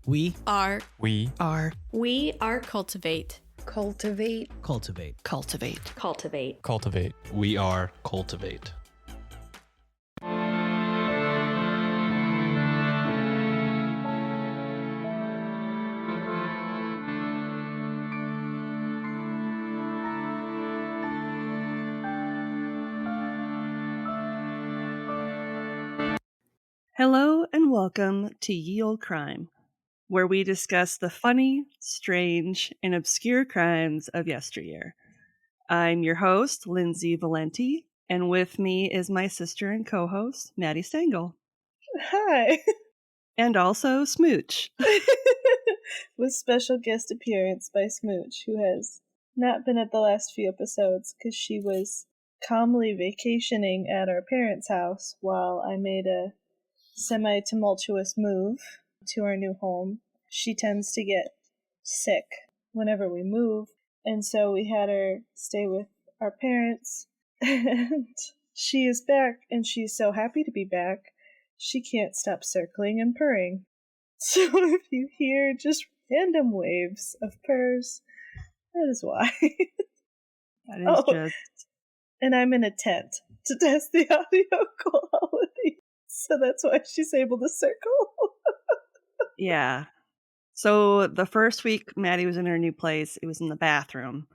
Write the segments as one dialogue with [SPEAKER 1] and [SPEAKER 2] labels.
[SPEAKER 1] We
[SPEAKER 2] are
[SPEAKER 3] cultivate.
[SPEAKER 1] cultivate.
[SPEAKER 4] We are cultivate.
[SPEAKER 5] Hello and welcome to Ye Olde Crime, where we discuss the funny, strange, and obscure crimes of yesteryear. I'm your host, Lindsay Valenti, and with me is my sister and co-host, Maddie Stengel.
[SPEAKER 6] Hi.
[SPEAKER 5] And also Smooch.
[SPEAKER 6] With special guest appearance by Smooch, who has not been at the last few episodes because she was calmly vacationing at our parents' house while I made a semi-tumultuous move to our new home. She tends to get sick whenever we move, and so we had her stay with our parents, and she is back, and she's so happy to be back, she can't stop circling and purring. So if you hear just random waves of purrs, that is why.
[SPEAKER 5] That is just...
[SPEAKER 6] And I'm in a tent to test the audio quality. So that's why she's able to circle.
[SPEAKER 5] Yeah. So the first week Maddie was in her new place, it was in the bathroom.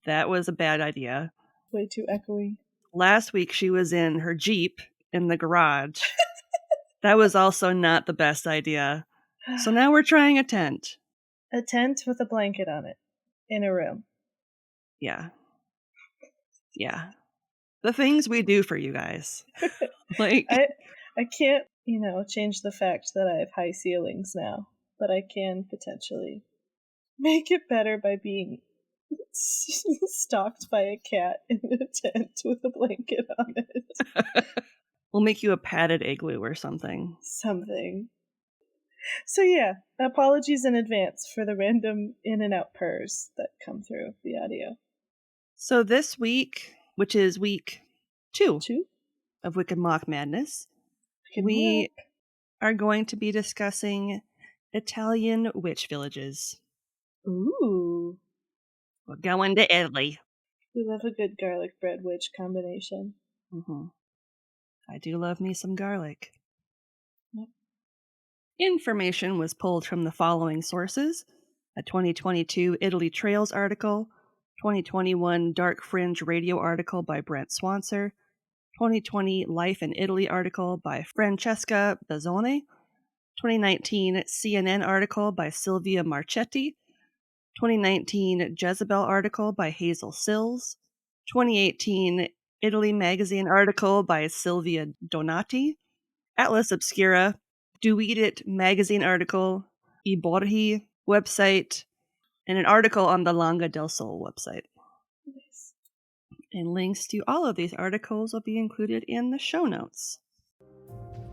[SPEAKER 5] That was a bad idea.
[SPEAKER 6] Way too echoey.
[SPEAKER 5] Last week she was in her Jeep in the garage. That was also not the best idea. So now we're trying a tent.
[SPEAKER 6] A tent with a blanket on it. In a room.
[SPEAKER 5] Yeah. Yeah. The things we do for you guys. Like
[SPEAKER 6] I can't, change the fact that I have high ceilings now. But I can potentially make it better by being stalked by a cat in a tent with a blanket on it.
[SPEAKER 5] We'll make you a padded igloo or something.
[SPEAKER 6] So yeah, apologies in advance for the random in and out purrs that come through the audio.
[SPEAKER 5] So this week, which is week 2 of Wicked Mock Madness, we are going to be discussing Italian witch villages.
[SPEAKER 6] Ooh.
[SPEAKER 5] We're going to Italy.
[SPEAKER 6] We love a good garlic bread witch combination.
[SPEAKER 5] Mm-hmm. I do love me some garlic.
[SPEAKER 6] Yep.
[SPEAKER 5] Information was pulled from the following sources: a 2022 Italy Trails article, 2021 Dark Fringe Radio article by Brent Swanser, 2020 Life in Italy article by Francesca Bazzone, 2019 CNN article by Silvia Marchetti, 2019 Jezebel article by Hazel Sills, 2018 Italy Magazine article by Silvia Donati, Atlas Obscura, Duedit Magazine article, I Borghi website, and an article on the Langa del Sol website.
[SPEAKER 6] Nice.
[SPEAKER 5] And links to all of these articles will be included in the show notes.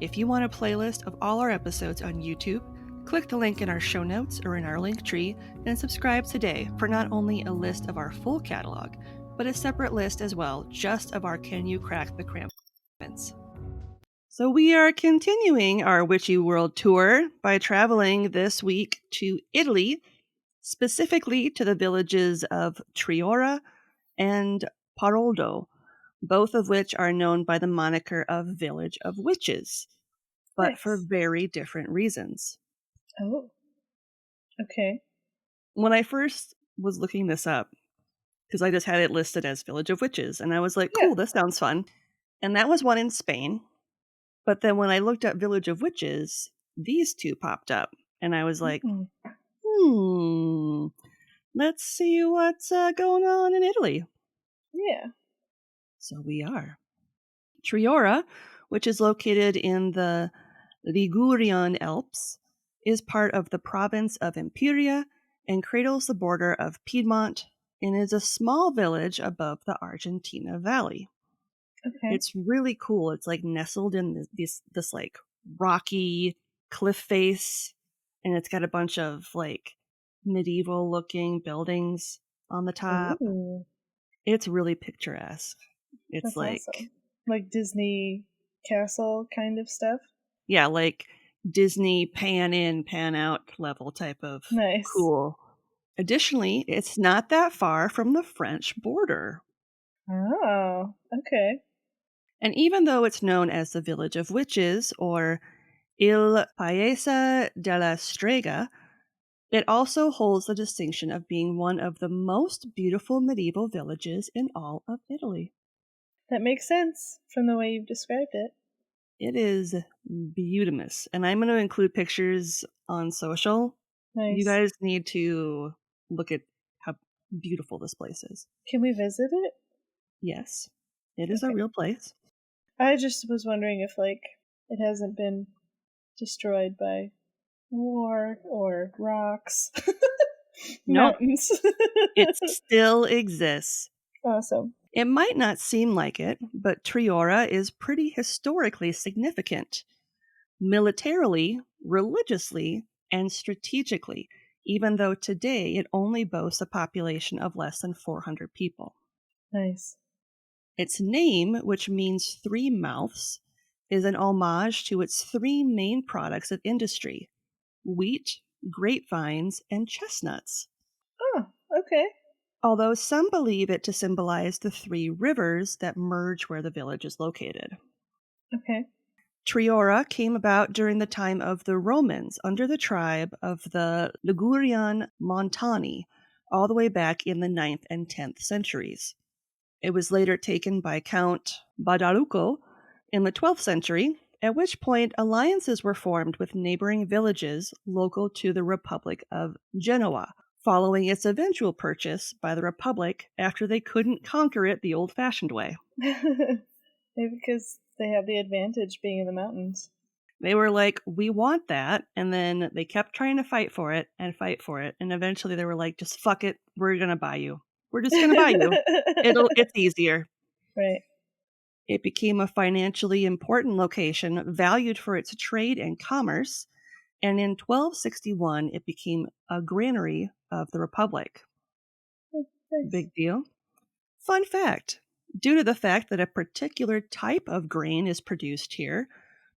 [SPEAKER 5] If you want a playlist of all our episodes on YouTube, click the link in our show notes or in our link tree and subscribe today for not only a list of our full catalog, but a separate list as well, just of our Can You Crack the Cram events. So we are continuing our Witchy World tour by traveling this week to Italy, specifically to the villages of Triora and Paroldo, both of which are known by the moniker of Village of Witches, but
[SPEAKER 6] Nice.
[SPEAKER 5] for very different reasons.
[SPEAKER 6] Oh. Okay.
[SPEAKER 5] When I first was looking this up, because I just had it listed as Village of Witches, and I was like, cool, this sounds fun. And that was one in Spain. But then when I looked up Village of Witches, these two popped up. And I was like, let's see what's going on in Italy.
[SPEAKER 6] Yeah.
[SPEAKER 5] So we are. Triora, which is located in the Ligurian Alps, is part of the province of Imperia and cradles the border of Piedmont and is a small village above the Argentina Valley.
[SPEAKER 6] Okay.
[SPEAKER 5] It's really cool. It's like nestled in this like rocky cliff face, and it's got a bunch of like medieval looking buildings on the top.
[SPEAKER 6] Ooh.
[SPEAKER 5] It's really picturesque. It's
[SPEAKER 6] That's awesome. Like Disney castle kind of stuff?
[SPEAKER 5] Yeah, like Disney pan in, pan out level type of
[SPEAKER 6] Nice.
[SPEAKER 5] cool. Additionally, it's not that far from the French border.
[SPEAKER 6] Oh, okay.
[SPEAKER 5] And even though it's known as the Village of Witches or Il Paese della Strega, it also holds the distinction of being one of the most beautiful medieval villages in all of Italy.
[SPEAKER 6] That makes sense from the way you've described it.
[SPEAKER 5] It is beautimous. And I'm going to include pictures on social.
[SPEAKER 6] Nice.
[SPEAKER 5] You guys need to look at how beautiful this place is.
[SPEAKER 6] Can we visit it?
[SPEAKER 5] Yes, it is a
[SPEAKER 6] Okay.
[SPEAKER 5] real place.
[SPEAKER 6] I just was wondering if, like, it hasn't been destroyed by war or rocks.
[SPEAKER 5] Nope.
[SPEAKER 6] Mountains.
[SPEAKER 5] It still exists.
[SPEAKER 6] Awesome.
[SPEAKER 5] It might not seem like it, but Triora is pretty historically significant. Militarily, religiously, and strategically, even though today it only boasts a population of less than 400 people.
[SPEAKER 6] Nice.
[SPEAKER 5] Its name, which means three mouths, is an homage to its three main products of industry: wheat, grapevines, and chestnuts.
[SPEAKER 6] Oh, okay.
[SPEAKER 5] Although some believe it to symbolize the three rivers that merge where the village is located.
[SPEAKER 6] Okay.
[SPEAKER 5] Triora came about during the time of the Romans under the tribe of the Ligurian Montani, all the way back in the 9th and 10th centuries. It was later taken by Count Badalucco in the 12th century, at which point alliances were formed with neighboring villages local to the Republic of Genoa, following its eventual purchase by the Republic after they couldn't conquer it the old-fashioned way.
[SPEAKER 6] Maybe because they have the advantage being in the mountains.
[SPEAKER 5] They were like, we want that, and then they kept trying to fight for it, and eventually they were like, just fuck it, we're gonna buy you. We're just gonna buy you. It's easier.
[SPEAKER 6] Right.
[SPEAKER 5] It became a financially important location, valued for its trade and commerce, and in 1261 it became a granary of the Republic.
[SPEAKER 6] Nice.
[SPEAKER 5] Big deal. Fun fact, due to the fact that a particular type of grain is produced here,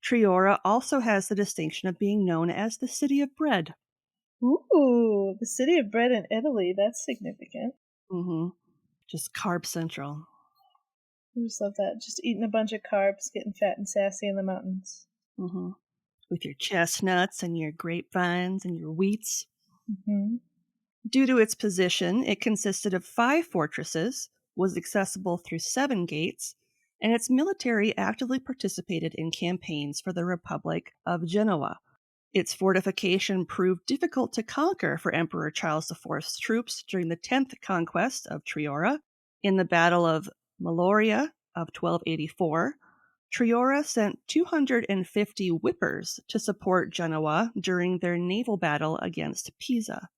[SPEAKER 5] Triora also has the distinction of being known as the City of Bread.
[SPEAKER 6] Ooh, the city of bread in Italy. That's significant.
[SPEAKER 5] Mm-hmm. Just carb central.
[SPEAKER 6] I just love that. Just eating a bunch of carbs, getting fat and sassy in the mountains.
[SPEAKER 5] Mm-hmm. With your chestnuts and your grapevines and your wheats.
[SPEAKER 6] Mm-hmm.
[SPEAKER 5] Due to its position, it consisted of 5 fortresses, was accessible through 7 gates, and its military actively participated in campaigns for the Republic of Genoa. Its fortification proved difficult to conquer for Emperor Charles IV's troops during the 10th conquest of Triora. In the Battle of Maloria of 1284, Triora sent 250 whippers to support Genoa during their naval battle against Pisa.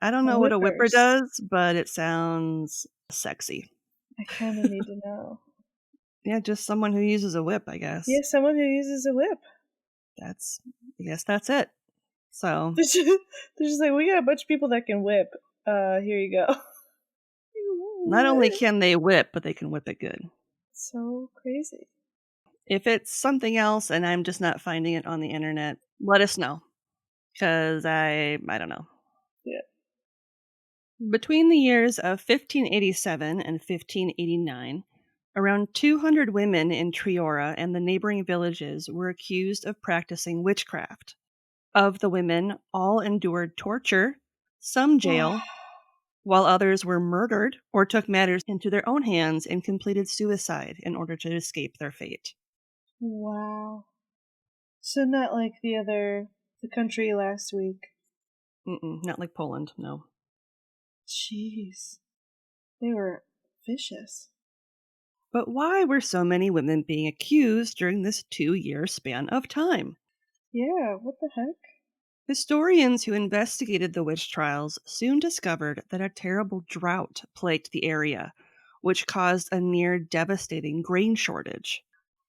[SPEAKER 5] I don't know what a whipper
[SPEAKER 6] Whippers.
[SPEAKER 5] does, but it sounds sexy.
[SPEAKER 6] I kind of need to know.
[SPEAKER 5] Yeah, just someone who uses a whip, I guess.
[SPEAKER 6] Yeah, someone who uses a whip.
[SPEAKER 5] I guess that's it. So
[SPEAKER 6] They're just like, we got a bunch of people that can whip. Here you go.
[SPEAKER 5] not only can they whip, but they can whip it good.
[SPEAKER 6] So crazy.
[SPEAKER 5] If it's something else and I'm just not finding it on the internet, let us know. Because I don't know.
[SPEAKER 6] Yeah.
[SPEAKER 5] Between the years of 1587 and 1589, around 200 women in Triora and the neighboring villages were accused of practicing witchcraft. Of the women, all endured torture, some jail, while others were murdered or took matters into their own hands and completed suicide in order to escape their fate.
[SPEAKER 6] Wow. So not like the country last week.
[SPEAKER 5] Not like Poland, no.
[SPEAKER 6] Jeez. They were vicious.
[SPEAKER 5] But why were so many women being accused during this 2-year span of time?
[SPEAKER 6] Yeah, what the heck?
[SPEAKER 5] Historians who investigated the witch trials soon discovered that a terrible drought plagued the area, which caused a near devastating grain shortage.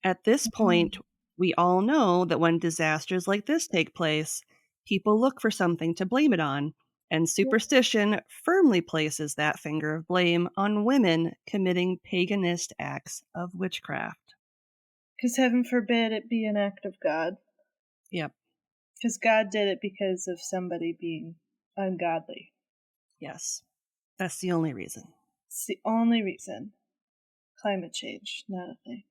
[SPEAKER 5] At this point, we all know that when disasters like this take place, people look for something to blame it on, and superstition firmly places that finger of blame on women committing paganist acts of witchcraft.
[SPEAKER 6] Because heaven forbid it be an act of God.
[SPEAKER 5] Yep.
[SPEAKER 6] Because God did it because of somebody being ungodly.
[SPEAKER 5] Yes, that's the only reason.
[SPEAKER 6] It's the only reason. Climate change, not a thing.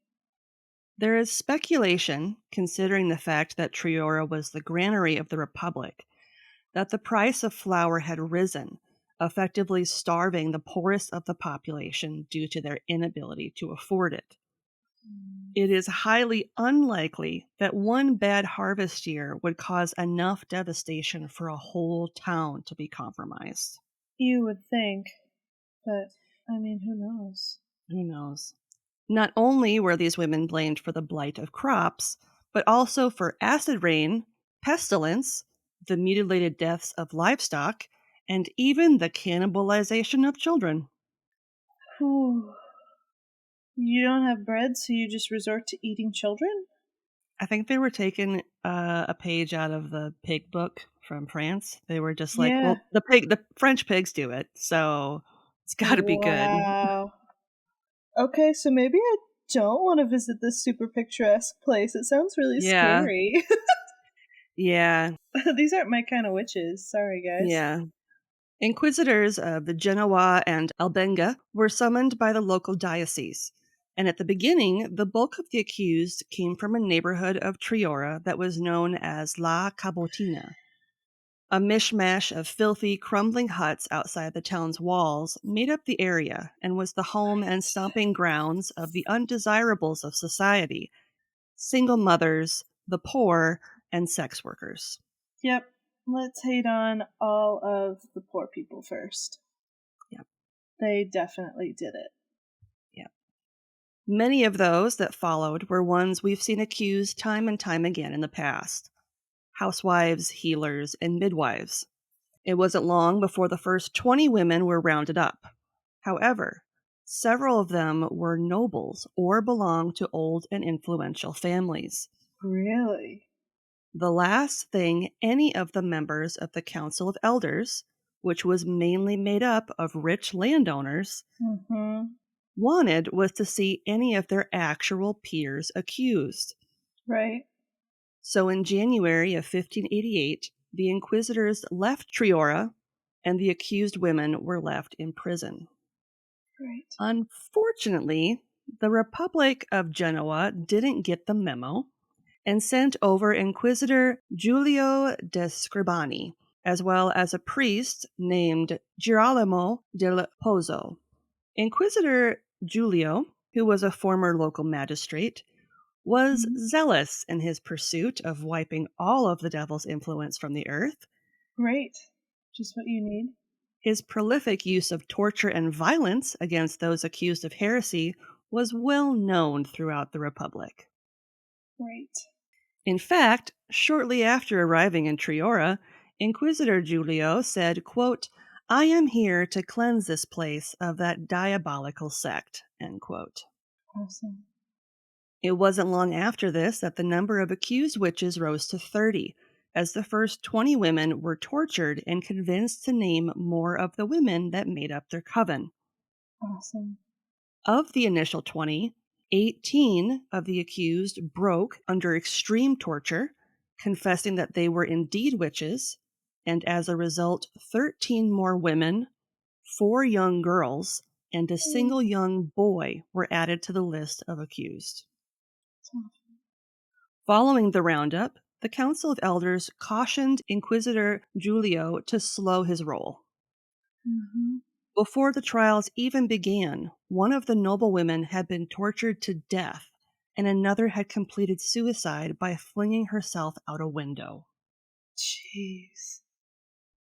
[SPEAKER 5] There is speculation, considering the fact that Triora was the granary of the Republic, that the price of flour had risen, effectively starving the poorest of the population due to their inability to afford it. It is highly unlikely that one bad harvest year would cause enough devastation for a whole town to be compromised.
[SPEAKER 6] You would think, but I mean, who knows?
[SPEAKER 5] Who knows? Not only were these women blamed for the blight of crops, but also for acid rain, pestilence, the mutilated deaths of livestock, and even the cannibalization of children.
[SPEAKER 6] Whew. You don't have bread, so you just resort to eating children?
[SPEAKER 5] I think they were taking a page out of the pig book from France. They were just like,
[SPEAKER 6] Yeah.
[SPEAKER 5] well, the French pigs do it, so it's got to be good.
[SPEAKER 6] Wow. Okay, so maybe I don't want to visit this super picturesque place. It sounds really
[SPEAKER 5] Yeah.
[SPEAKER 6] scary.
[SPEAKER 5] Yeah,
[SPEAKER 6] These aren't my kind of witches. Sorry, guys.
[SPEAKER 5] yeah. Inquisitors of the Genoa and Albenga were summoned by the local diocese, and at the beginning, the bulk of the accused came from a neighborhood of Triora that was known as La Cabotina. A mishmash of filthy, crumbling huts outside the town's walls made up the area and was the home and stomping grounds of the undesirables of society: single mothers, the poor, and sex workers.
[SPEAKER 6] Yep. Let's hate on all of the poor people first.
[SPEAKER 5] Yep.
[SPEAKER 6] They definitely did it.
[SPEAKER 5] Yep. Many of those that followed were ones we've seen accused time and time again in the past: housewives, healers, and midwives. It wasn't long before the first 20 women were rounded up. However, several of them were nobles or belonged to old and influential families.
[SPEAKER 6] Really?
[SPEAKER 5] The last thing any of the members of the Council of Elders, which was mainly made up of rich landowners, wanted was to see any of their actual peers accused.
[SPEAKER 6] Right.
[SPEAKER 5] So in January of 1588, the inquisitors left Triora, and the accused women were left in prison.
[SPEAKER 6] Right.
[SPEAKER 5] Unfortunately, the Republic of Genoa didn't get the memo and sent over Inquisitor Giulio de Scribani, as well as a priest named Girolamo del Pozzo. Inquisitor Giulio, who was a former local magistrate, was zealous in his pursuit of wiping all of the devil's influence from the earth.
[SPEAKER 6] Right. Just what you need.
[SPEAKER 5] His prolific use of torture and violence against those accused of heresy was well known throughout the Republic.
[SPEAKER 6] Right.
[SPEAKER 5] In fact, shortly after arriving in Triora, Inquisitor Giulio said, quote, "I am here to cleanse this place of that diabolical sect," end quote.
[SPEAKER 6] Awesome.
[SPEAKER 5] It wasn't long after this that the number of accused witches rose to 30, as the first 20 women were tortured and convinced to name more of the women that made up their coven.
[SPEAKER 6] Awesome.
[SPEAKER 5] Of the initial 20, 18 of the accused broke under extreme torture, confessing that they were indeed witches, and as a result, 13 more women, 4 young girls, and a single young boy were added to the list of accused. Following the roundup, the Council of Elders cautioned Inquisitor Giulio to slow his roll. Before the trials even began, one of the noblewomen had been tortured to death, and another had completed suicide by flinging herself out a window.
[SPEAKER 6] Jeez.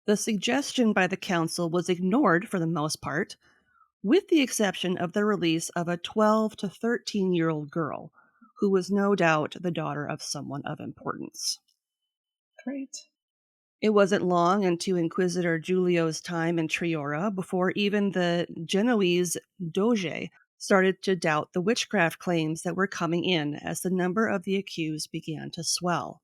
[SPEAKER 5] The suggestion by the council was ignored for the most part, with the exception of the release of a 12 to 13-year-old girl, who was no doubt the daughter of someone of importance.
[SPEAKER 6] Great.
[SPEAKER 5] It wasn't long into Inquisitor Giulio's time in Triora before even the Genoese Doge started to doubt the witchcraft claims that were coming in as the number of the accused began to swell.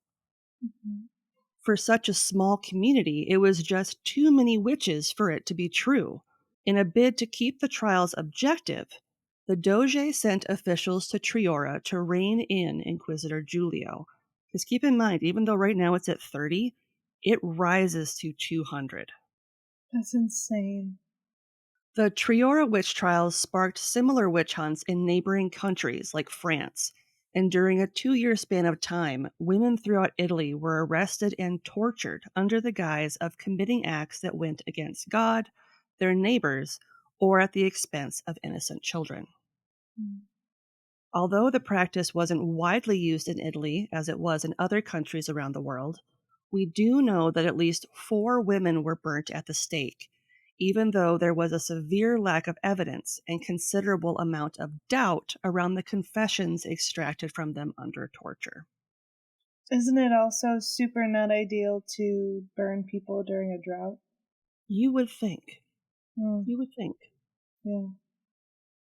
[SPEAKER 5] For such a small community, it was just too many witches for it to be true. In a bid to keep the trials objective, the Doge sent officials to Triora to rein in Inquisitor Giulio, Because keep in mind, even though right now it's at 30, it rises to 200.
[SPEAKER 6] That's insane.
[SPEAKER 5] The Triora witch trials sparked similar witch hunts in neighboring countries like France, and during a 2-year span of time, women throughout Italy were arrested and tortured under the guise of committing acts that went against God, their neighbors, or at the expense of innocent children.
[SPEAKER 6] Mm.
[SPEAKER 5] Although the practice wasn't widely used in Italy as it was in other countries around the world, we do know that at least 4 women were burnt at the stake, even though there was a severe lack of evidence and considerable amount of doubt around the confessions extracted from them under torture.
[SPEAKER 6] Isn't it also super not ideal to burn people during a drought?
[SPEAKER 5] You would think.
[SPEAKER 6] Mm.
[SPEAKER 5] You would think.
[SPEAKER 6] Yeah.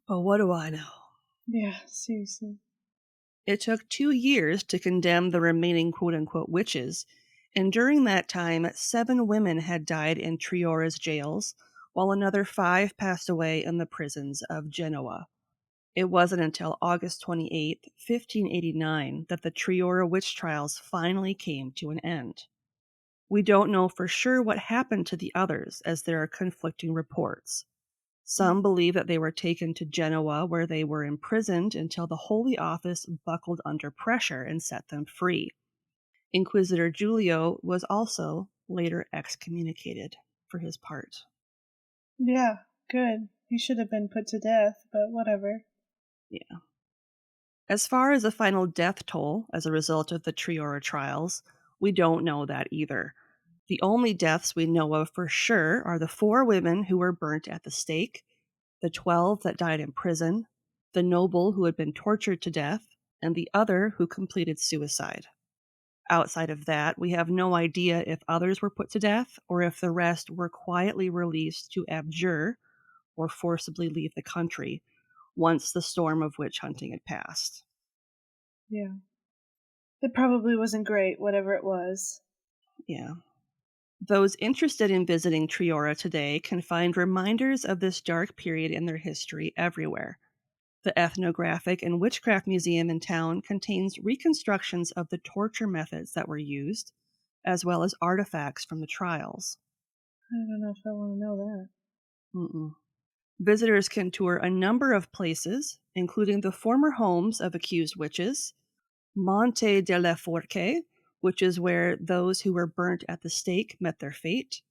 [SPEAKER 5] But what do I know?
[SPEAKER 6] Yeah, seriously.
[SPEAKER 5] It took 2 years to condemn the remaining quote-unquote witches, and during that time, 7 women had died in Triora's jails, while another 5 passed away in the prisons of Genoa. It wasn't until August 28, 1589, that the Triora witch trials finally came to an end. We don't know for sure what happened to the others, as there are conflicting reports. Some believe that they were taken to Genoa, where they were imprisoned until the Holy Office buckled under pressure and set them free. Inquisitor Giulio was also later excommunicated for his part.
[SPEAKER 6] Yeah, good. He should have been put to death, but whatever.
[SPEAKER 5] Yeah. As far as a final death toll as a result of the Triora trials, we don't know that either. The only deaths we know of for sure are the 4 women who were burnt at the stake, the 12 that died in prison, the noble who had been tortured to death, and the other who completed suicide. Outside of that, we have no idea if others were put to death or if the rest were quietly released to abjure or forcibly leave the country once the storm of witch hunting had passed.
[SPEAKER 6] Yeah. It probably wasn't great, whatever it was.
[SPEAKER 5] Yeah. Those interested in visiting Triora today can find reminders of this dark period in their history everywhere. The Ethnographic and Witchcraft Museum in town contains reconstructions of the torture methods that were used, as well as artifacts from the trials.
[SPEAKER 6] I don't know if I want to know that.
[SPEAKER 5] Mm-mm. Visitors can tour a number of places, including the former homes of accused witches, Monte delle Forche, which is where those who were burnt at the stake met their fate,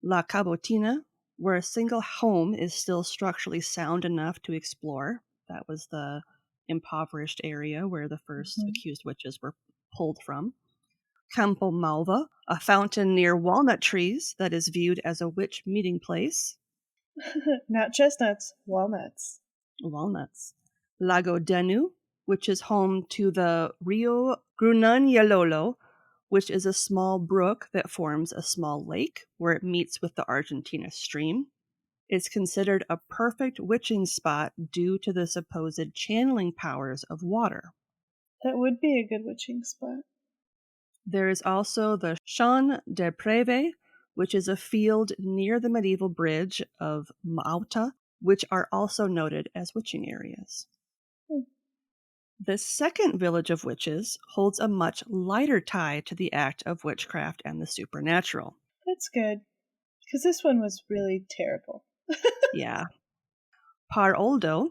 [SPEAKER 5] La Cabotina, where a single home is still structurally sound enough to explore. That was the impoverished area where the first accused witches were pulled from. Campo Malva, a fountain near walnut trees that is viewed as a witch meeting place.
[SPEAKER 6] Not chestnuts, walnuts.
[SPEAKER 5] Walnuts. Lago Denu, which is home to the Rio Grunagnalolo, which is a small brook that forms a small lake where it meets with the Argentina stream. It's considered a perfect witching spot due to the supposed channeling powers of water.
[SPEAKER 6] That would be a good witching spot.
[SPEAKER 5] There is also the Champ de Preve, which is a field near the medieval bridge of Mauta, which are also noted as witching areas. The second village of witches holds a much lighter tie to the act of witchcraft and the supernatural.
[SPEAKER 6] That's good, because this one was really terrible.
[SPEAKER 5] Yeah. Par Oldo,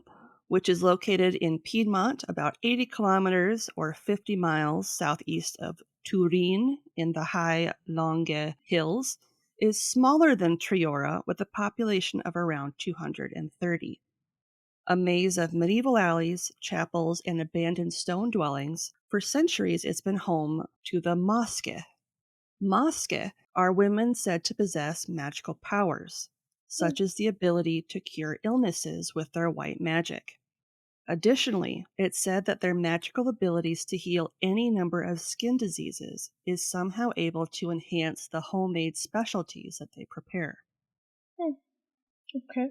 [SPEAKER 5] which is located in Piedmont, about 80 kilometers or 50 miles southeast of Turin in the high Langhe Hills, is smaller than Triora with a population of around 230. A maze of medieval alleys, chapels, and abandoned stone dwellings, for centuries it's been home to the Masche. Masche are women said to possess magical powers, such as the ability to cure illnesses with their white magic. Additionally, it's said that their magical abilities to heal any number of skin diseases is somehow able to enhance the homemade specialties that they prepare.
[SPEAKER 6] Okay.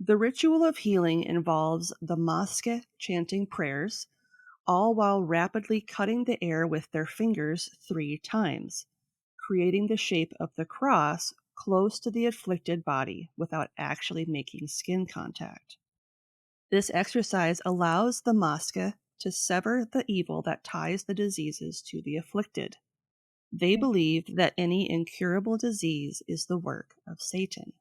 [SPEAKER 5] The ritual of healing involves the Masche chanting prayers, all while rapidly cutting the air with their fingers 3 times, creating the shape of the cross close to the afflicted body without actually making skin contact. This exercise allows the Masche to sever the evil that ties the diseases to the afflicted. They believed that any incurable disease is the work of Satan.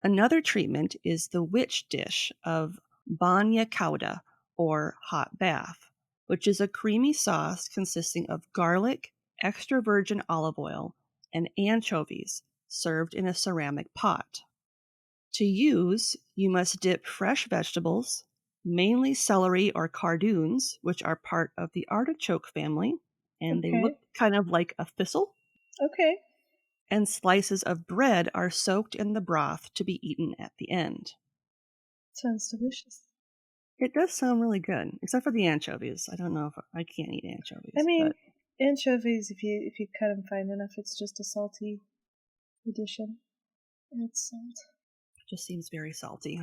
[SPEAKER 5] Another treatment is the witch dish of banya cauda, or hot bath, which is a creamy sauce consisting of garlic, extra virgin olive oil, and anchovies served in a ceramic pot. To use, you must dip fresh vegetables, mainly celery or cardoons, which are part of the artichoke family, and they look kind of like a thistle.
[SPEAKER 6] Okay.
[SPEAKER 5] And slices of bread are soaked in the broth to be eaten at the end.
[SPEAKER 6] Sounds delicious.
[SPEAKER 5] It does sound really good, except for the anchovies. I don't know if I can't eat anchovies.
[SPEAKER 6] I mean, anchovies, if you cut them fine enough, it's just a salty addition. It's salt.
[SPEAKER 5] It just seems very salty.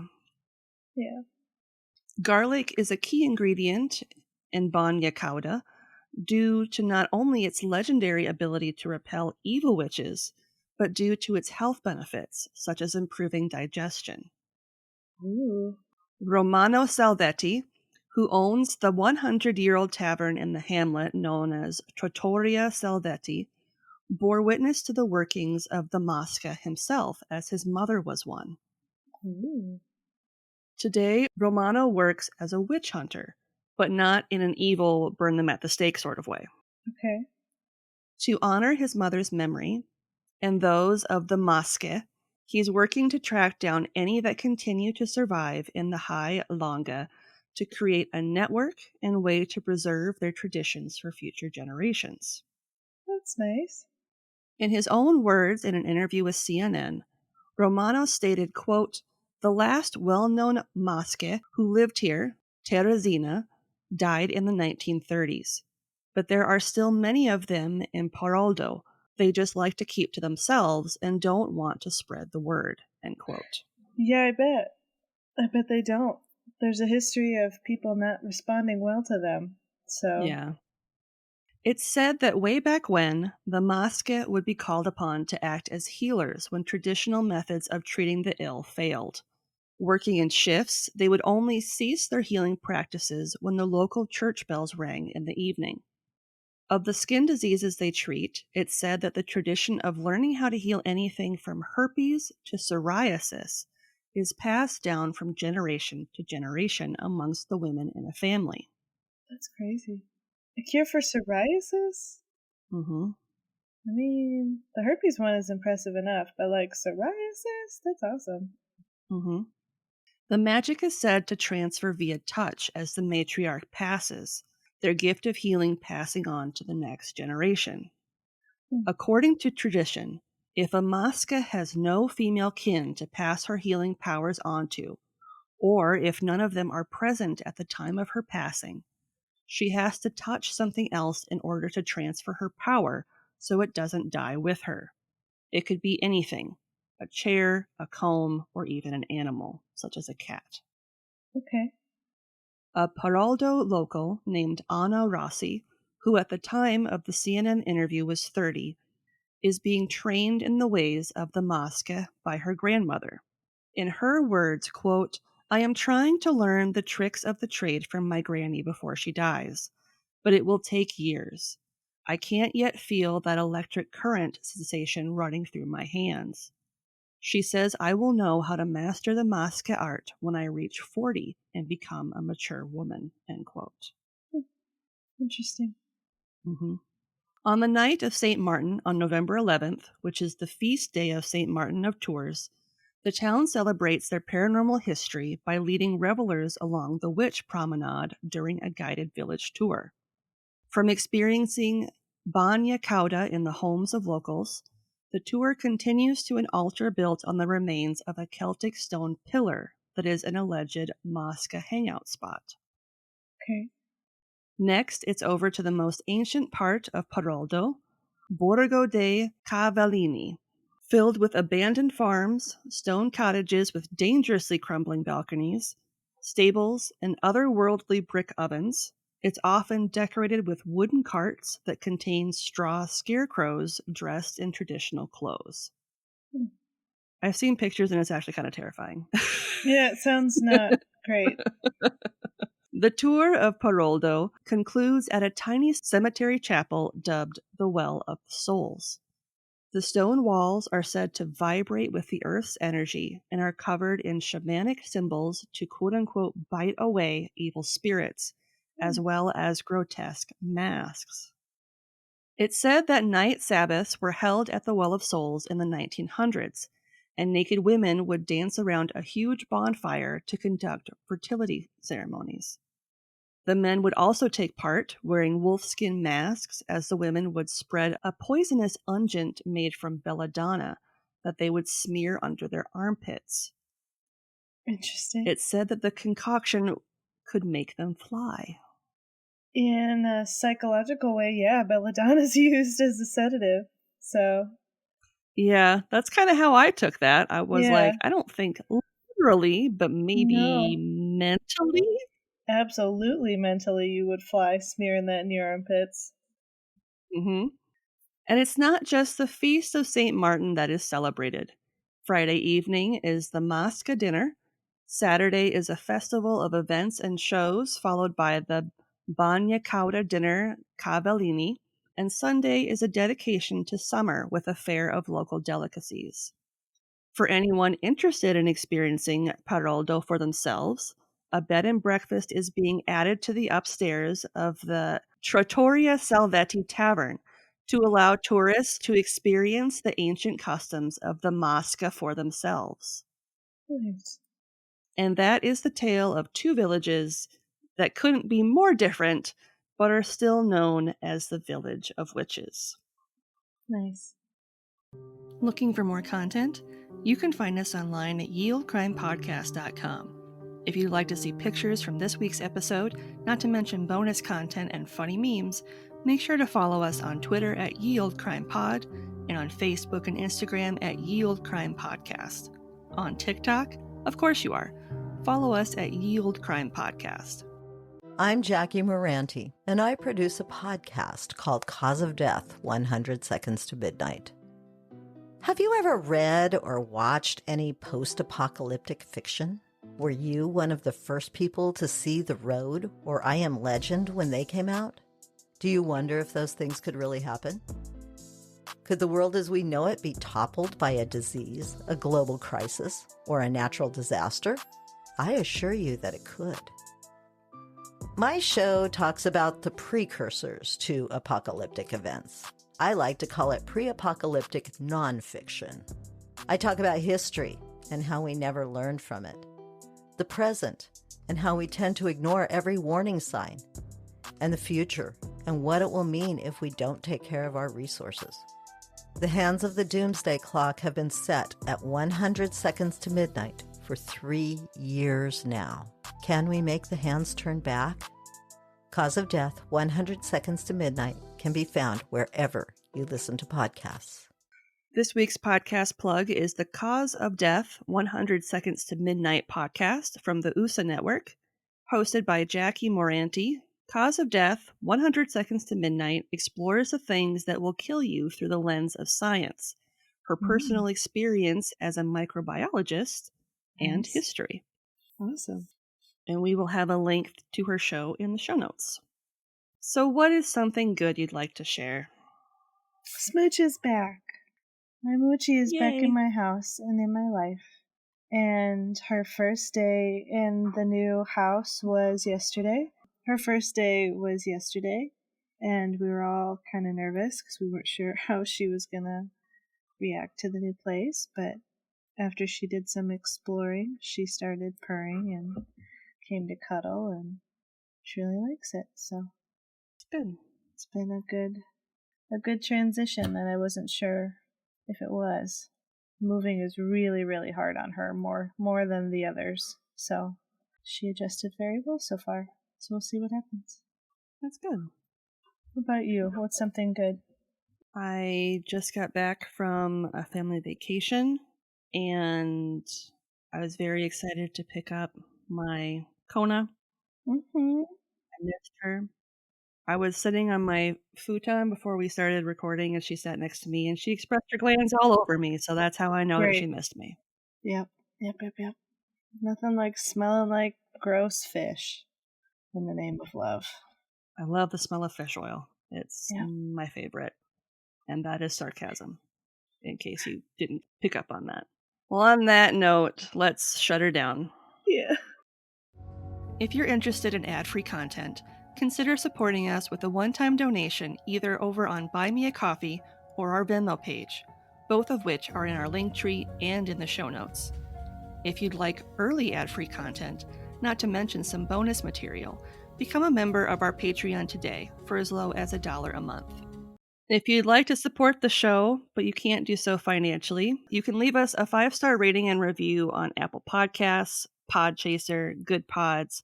[SPEAKER 6] Yeah.
[SPEAKER 5] Garlic is a key ingredient in banya cauda due to not only its legendary ability to repel evil witches, but due to its health benefits, such as improving digestion.
[SPEAKER 6] Ooh.
[SPEAKER 5] Romano Salvetti, who owns the 100-year-old tavern in the hamlet known as Trattoria Salvetti, bore witness to the workings of the Mosca himself, as his mother was one.
[SPEAKER 6] Ooh.
[SPEAKER 5] Today, Romano works as a witch hunter, but not in an evil, burn them at the stake sort of way.
[SPEAKER 6] Okay.
[SPEAKER 5] To honor his mother's memory and those of the Mosque, he's working to track down any that continue to survive in the High Longa to create a network and way to preserve their traditions for future generations.
[SPEAKER 6] That's nice.
[SPEAKER 5] In his own words in an interview with CNN, Romano stated, quote, "The last well-known Mosque who lived here, Teresina, died in the 1930s. But there are still many of them in Paroldo. They just like to keep to themselves and don't want to spread the word," end quote.
[SPEAKER 6] Yeah, I bet. I bet they don't. There's a history of people not responding well to them. So
[SPEAKER 5] Yeah. It's said that way back when, the Mosque would be called upon to act as healers when traditional methods of treating the ill failed. Working in shifts, they would only cease their healing practices when the local church bells rang in the evening. Of the skin diseases they treat, it's said that the tradition of learning how to heal anything from herpes to psoriasis is passed down from generation to generation amongst the women in a family.
[SPEAKER 6] that's crazy. A cure for psoriasis?
[SPEAKER 5] Mm-hmm.
[SPEAKER 6] I mean, the herpes one is impressive enough, but like psoriasis? That's awesome.
[SPEAKER 5] Mm-hmm. The magic is said to transfer via touch as the matriarch passes, their gift of healing passing on to the next generation. According to tradition, if a Masca has no female kin to pass her healing powers onto, or if none of them are present at the time of her passing, she has to touch something else in order to transfer her power so it doesn't die with her. It could be anything: a chair, a comb, or even an animal, such as a cat.
[SPEAKER 6] Okay.
[SPEAKER 5] A Paraldo local named Anna Rossi, who at the time of the CNN interview was 30, is being trained in the ways of the Mosque by her grandmother. In her words, quote, "I am trying to learn the tricks of the trade from my granny before she dies, but it will take years. I can't yet feel that electric current sensation running through my hands. She says I will know how to master the Mosque art when I reach 40 and become a mature woman," end quote.
[SPEAKER 6] Interesting.
[SPEAKER 5] Mm-hmm. On the night of St. Martin on November 11th, which is the feast day of St. Martin of Tours, the town celebrates their paranormal history by leading revelers along the Witch Promenade during a guided village tour. From experiencing Banya Cauda in the homes of locals, the tour continues to an altar built on the remains of a Celtic stone pillar that is an alleged Mosca hangout spot.
[SPEAKER 6] Okay.
[SPEAKER 5] Next, it's over to the most ancient part of Paroldo, Borgo dei Cavallini, filled with abandoned farms, stone cottages with dangerously crumbling balconies, stables, and otherworldly brick ovens. It's often decorated with wooden carts that contain straw scarecrows dressed in traditional clothes. I've seen pictures and it's actually kind of terrifying.
[SPEAKER 6] Yeah, it sounds not great.
[SPEAKER 5] The tour of Paroldo concludes at a tiny cemetery chapel dubbed the Well of Souls. The stone walls are said to vibrate with the earth's energy and are covered in shamanic symbols to quote-unquote bite away evil spirits, as well as grotesque masks. It's said that night Sabbaths were held at the Well of Souls in the 1900s, and naked women would dance around a huge bonfire to conduct fertility ceremonies. The men would also take part, wearing wolfskin masks, as the women would spread a poisonous unguent made from belladonna that they would smear under their armpits.
[SPEAKER 6] Interesting.
[SPEAKER 5] It's said that the concoction could make them fly.
[SPEAKER 6] In a psychological way, yeah, belladonna's used as a sedative. So,
[SPEAKER 5] Yeah, that's kind of how I took that. I was
[SPEAKER 6] Yeah.
[SPEAKER 5] like, I don't think literally, but maybe
[SPEAKER 6] No.
[SPEAKER 5] mentally.
[SPEAKER 6] absolutely mentally you would fly smearing that in your armpits.
[SPEAKER 5] Mm-hmm. And it's not just the Feast of St. Martin that is celebrated. Friday evening is the Masca dinner. Saturday is a festival of events and shows, followed by the Bagna Cauda dinner Cavallini. And Sunday is a dedication to summer with a fair of local delicacies. For anyone interested in experiencing Paroldo for themselves, a bed and breakfast is being added to the upstairs of the Trattoria Salvetti Tavern to allow tourists to experience the ancient customs of the Mosca for themselves.
[SPEAKER 6] Nice.
[SPEAKER 5] And that is the tale of two villages that couldn't be more different, but are still known as the Village of Witches.
[SPEAKER 6] Nice.
[SPEAKER 5] Looking for more content? You can find us online at yieldcrimepodcast.com. If you'd like to see pictures from this week's episode, not to mention bonus content and funny memes, make sure to follow us on Twitter at YieldCrimePod and on Facebook and Instagram at YieldCrimePodcast. On TikTok, of course you are. Follow us at YieldCrimePodcast.
[SPEAKER 1] I'm Jackie Moranti, and I produce a podcast called Cause of Death 100 Seconds to Midnight. Have you ever read or watched any post-apocalyptic fiction? Were you one of the first people to see The Road or I Am Legend when they came out? Do you wonder if those things could really happen? Could the world as we know it be toppled by a disease, a global crisis, or a natural disaster? I assure you that it could. My show talks about the precursors to apocalyptic events. I like to call it pre-apocalyptic nonfiction. I talk about history and how we never learned from it, the present and how we tend to ignore every warning sign, and the future and what it will mean if we don't take care of our resources. The hands of the doomsday clock have been set at 100 seconds to midnight for 3 years now. Can we make the hands turn back? Cause of Death 100 Seconds to Midnight can be found wherever you listen to podcasts.
[SPEAKER 5] This week's podcast plug is the Cause of Death 100 Seconds to Midnight podcast from the USA Network, hosted by Jackie Moranti. Cause of Death 100 Seconds to Midnight explores the things that will kill you through the lens of science, her personal experience as a microbiologist, and
[SPEAKER 6] Nice.
[SPEAKER 5] history.
[SPEAKER 6] Awesome.
[SPEAKER 5] And we will have a link to her show in the show notes. So what is something good you'd like to share?
[SPEAKER 6] Smooch is back. My Moochie is back
[SPEAKER 5] Yay.
[SPEAKER 6] in my house and in my life. And her first day in the new house was yesterday. And we were all kind of nervous because we weren't sure how she was going to react to the new place. But after she did some exploring, she started purring and came to cuddle, and she really likes it. So
[SPEAKER 5] It's good.
[SPEAKER 6] it's been a good transition that I wasn't sure if it was. Moving is really, really hard on her, more than the others. So she adjusted very well so far. So we'll see what happens.
[SPEAKER 5] That's good.
[SPEAKER 6] What about you? What's something good?
[SPEAKER 5] I just got back from a family vacation, and I was very excited to pick up my Kona.
[SPEAKER 6] Mm-hmm.
[SPEAKER 5] I missed her. I was sitting on my futon before we started recording, and she sat next to me, and she expressed her glands all over me, so that's how I know that she
[SPEAKER 6] Great.
[SPEAKER 5] missed me.
[SPEAKER 6] Yep. Nothing like smelling like gross fish. in the name of love.
[SPEAKER 5] I love the smell of fish oil. It's my favorite. And that is sarcasm, in case you didn't pick up on that. Well, on that note, let's shut her down.
[SPEAKER 6] Yeah.
[SPEAKER 5] If you're interested in ad-free content, consider supporting us with a one-time donation either over on Buy Me a Coffee or our Venmo page, both of which are in our link tree and in the show notes. If you'd like early ad-free content, not to mention some bonus material, become a member of our Patreon today for as low as $1 a month. If you'd like to support the show, but you can't do so financially, you can leave us a 5-star rating and review on Apple Podcasts, Podchaser, Good Pods,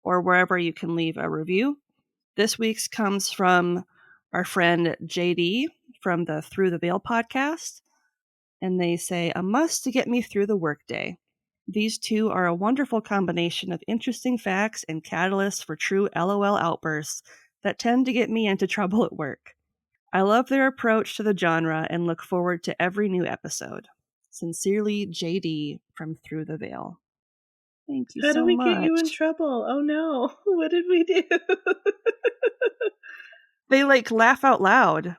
[SPEAKER 5] or wherever you can leave a review. This week's comes from our friend JD from the Through the Veil podcast, and they say, "A must to get me through the workday. These two are a wonderful combination of interesting facts and catalysts for true LOL outbursts that tend to get me into trouble at work. I love their approach to the genre and look forward to every new episode. Sincerely, JD from Through the Veil." Thank you
[SPEAKER 6] How
[SPEAKER 5] so
[SPEAKER 6] do we
[SPEAKER 5] much.
[SPEAKER 6] get you in trouble? Oh no. What did we do?
[SPEAKER 5] They laugh out loud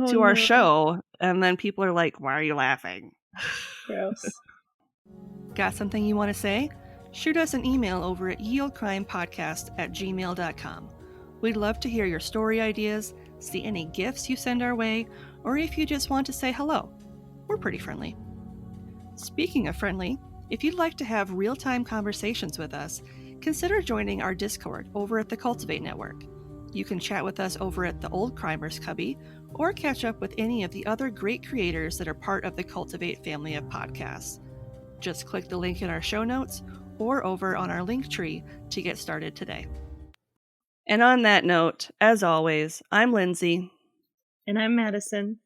[SPEAKER 5] to our
[SPEAKER 6] no.
[SPEAKER 5] show, and then people are like, "Why are you laughing?"
[SPEAKER 6] Gross.
[SPEAKER 5] Got something you want to say? Shoot us an email over at yeoldecrimepodcast@gmail.com. We'd love to hear your story ideas, see any gifts you send our way, or if you just want to say hello. We're pretty friendly. Speaking of friendly, if you'd like to have real-time conversations with us, consider joining our Discord over at the Cultivate Network. You can chat with us over at the Old Crimers Cubby, or catch up with any of the other great creators that are part of the Cultivate family of podcasts. Just click the link in our show notes or over on our link tree to get started today. And on that note, as always, I'm Lindsay.
[SPEAKER 6] And I'm Madison.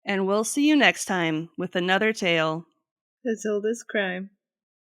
[SPEAKER 5] And we'll see you next time with another tale
[SPEAKER 6] As old as crime.